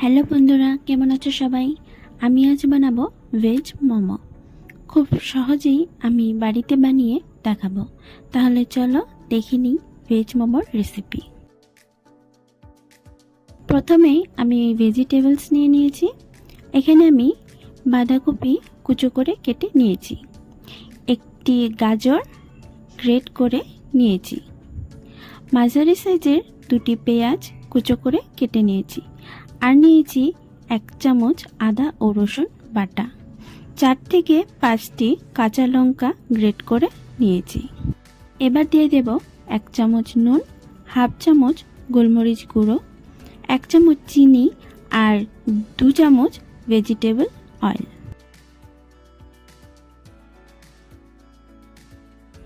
Hello বন্ধুরা, কেমন আছো সবাই? আমি আজ বানাবো ভেজ মোমো। খুব সহজেই আমি বাড়িতে বানিয়ে দেখাবো। তাহলে চলো দেখে নিই ভেজ মোমোর রেসিপি। প্রথমেই আমি ভেজিটেবলস নিয়ে নিয়েছি। এখানে আমি বাঁধাকপি কুচো করে কেটে নিয়েছি, একটি গাজর গ্রেট করে নিয়েছি, মাঝারি সাইজের দুটি পেঁয়াজ কুচো করে কেটে নিয়েছি, আর নিয়েছি 1 চামচ আদা ও রসুন বাটা, 4 থেকে 5টি কাঁচা লঙ্কা গ্রেট করে নিয়েছি। এবার দিয়ে দেব 1 চামচ নুন, হাফ চামচ গোলমরিচ গুঁড়ো, 1 চামচ চিনি আর 2 চামচ ভেজিটেবল অয়েল।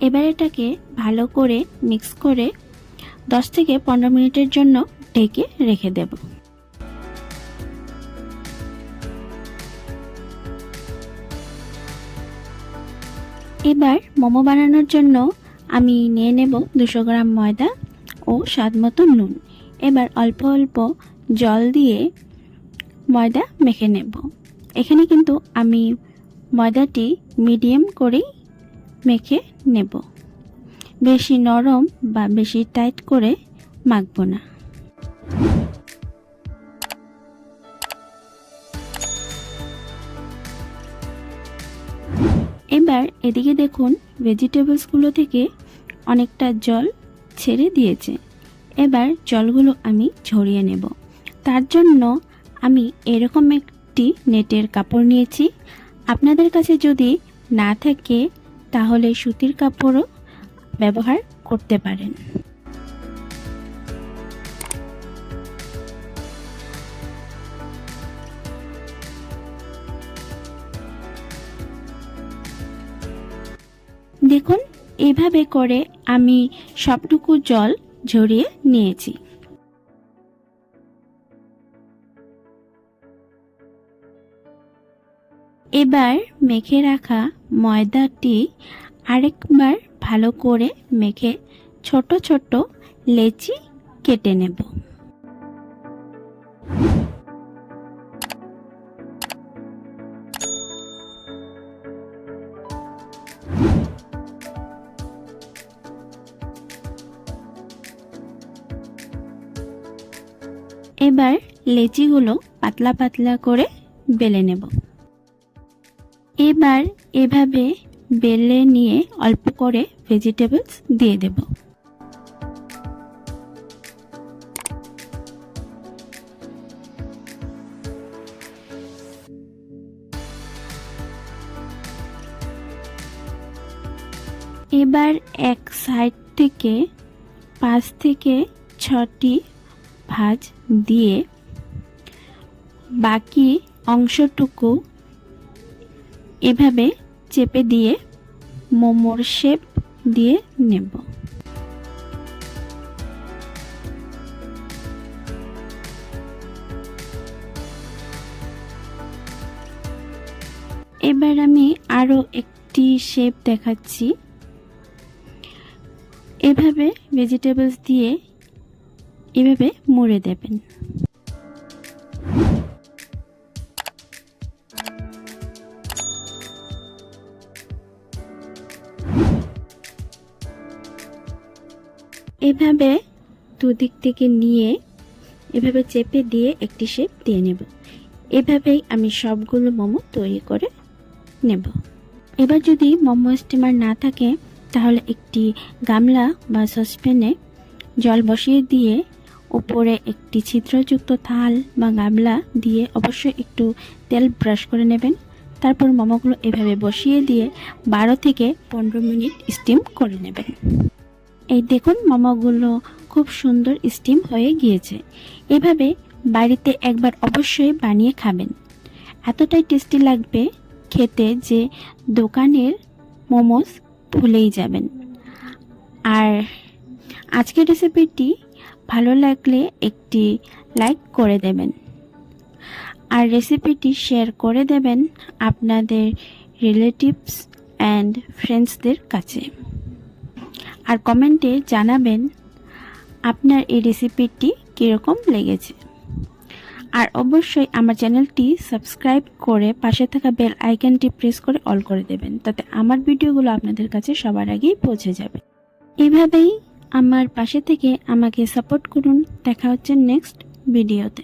এবার এটাকে ভালো করে মিক্স করে 10 থেকে 15 মিনিটের জন্য ঢেকে রেখে দেব। এবার মোমো বানানোর জন্য আমি নিয়ে নেব 200 গ্রাম ময়দা ও স্বাদমতো নুন। এবার অল্প অল্প জল দিয়ে ময়দা মেখে নেব। এখানে কিন্তু আমি ময়দাটি মিডিয়াম করেই মেখে নেব, বেশি নরম বা বেশি টাইট করে মাখবো না। এবার এদিকে দেখুন ভেজিটেবলসগুলো থেকে অনেকটা জল ছেড়ে দিয়েছে। এবার জলগুলো আমি ঝরিয়ে নেব। তার জন্য আমি এরকম একটি নেটের কাপড় নিয়েছি। আপনাদের কাছে যদি না থাকে তাহলে সুতির কাপড়ও ব্যবহার করতে পারেন। দেখুন এইভাবে করে আমি সবটুকু জল ঝরিয়ে নিয়েছি। এবার মেখে রাখা ময়দাটি আরেকবার ভালো করে মেখে ছোট ছোট লেচি কেটে নেব। এবার লেচিগুলো পাতলা পাতলা করে বেলে নেব। এবার এভাবে বেলে নিয়ে অল্প করে ভেজিটেবলস দিয়ে দেব। এবার এক সাইড থেকে 5 থেকে 6টি ভাঁজ দিয়ে বাকি অংশটুকু এভাবে চেপে দিয়ে মোমোর শেপ দিয়ে নেব। এবার আমি আরো একটি শেপ দেখাচ্ছি। এভাবে ভেজিটেবলস দিয়ে এভাবে মুড়ে দেবেন। এভাবে দুদিক থেকে নিয়ে এভাবে চেপে দিয়ে একটি শেপ দিয়ে নেব। এভাবেই আমি সবগুলো মোমো তৈরি করে নেব। এবার যদি মোমো স্টিমার না থাকে তাহলে একটি গামলা বা সসপ্যানে জল বসিয়ে দিয়ে উপরে একটি ছিদ্রযুক্ত থাল বা গামলা দিয়ে অবশ্যই একটু তেল ব্রাশ করে নেবেন। তারপর মোমোগুলো এভাবে বসিয়ে দিয়ে 12 থেকে 15 মিনিট স্টিম করে নেবেন। এই দেখুন মোমোগুলো খুব সুন্দর স্টিম হয়ে গিয়েছে। এভাবে বাড়িতে একবার অবশ্যই বানিয়ে খাবেন, এতটাই টেস্টি লাগবে খেতে যে দোকানের মোমোস ভুলেই যাবেন। আর আজকের রেসিপিটি ভালো লাগলে একটি লাইক করে দেবেন আর রেসিপিটি শেয়ার করে দেবেন আপনাদের রিলেটিভস অ্যান্ড ফ্রেন্ডসদের কাছে। আর কমেন্টে জানাবেন আপনার এই রেসিপিটি কীরকম লেগেছে। আর অবশ্যই আমার চ্যানেলটি সাবস্ক্রাইব করে পাশে থাকা বেল আইকনটি প্রেস করে অল করে দেবেন, তাতে আমার ভিডিওগুলো আপনাদের কাছে সবার আগেই পৌঁছে যাবে। এভাবেই আমার পাশে থেকে আমাকে সাপোর্ট করুন। দেখা হচ্ছে নেক্সট ভিডিওতে।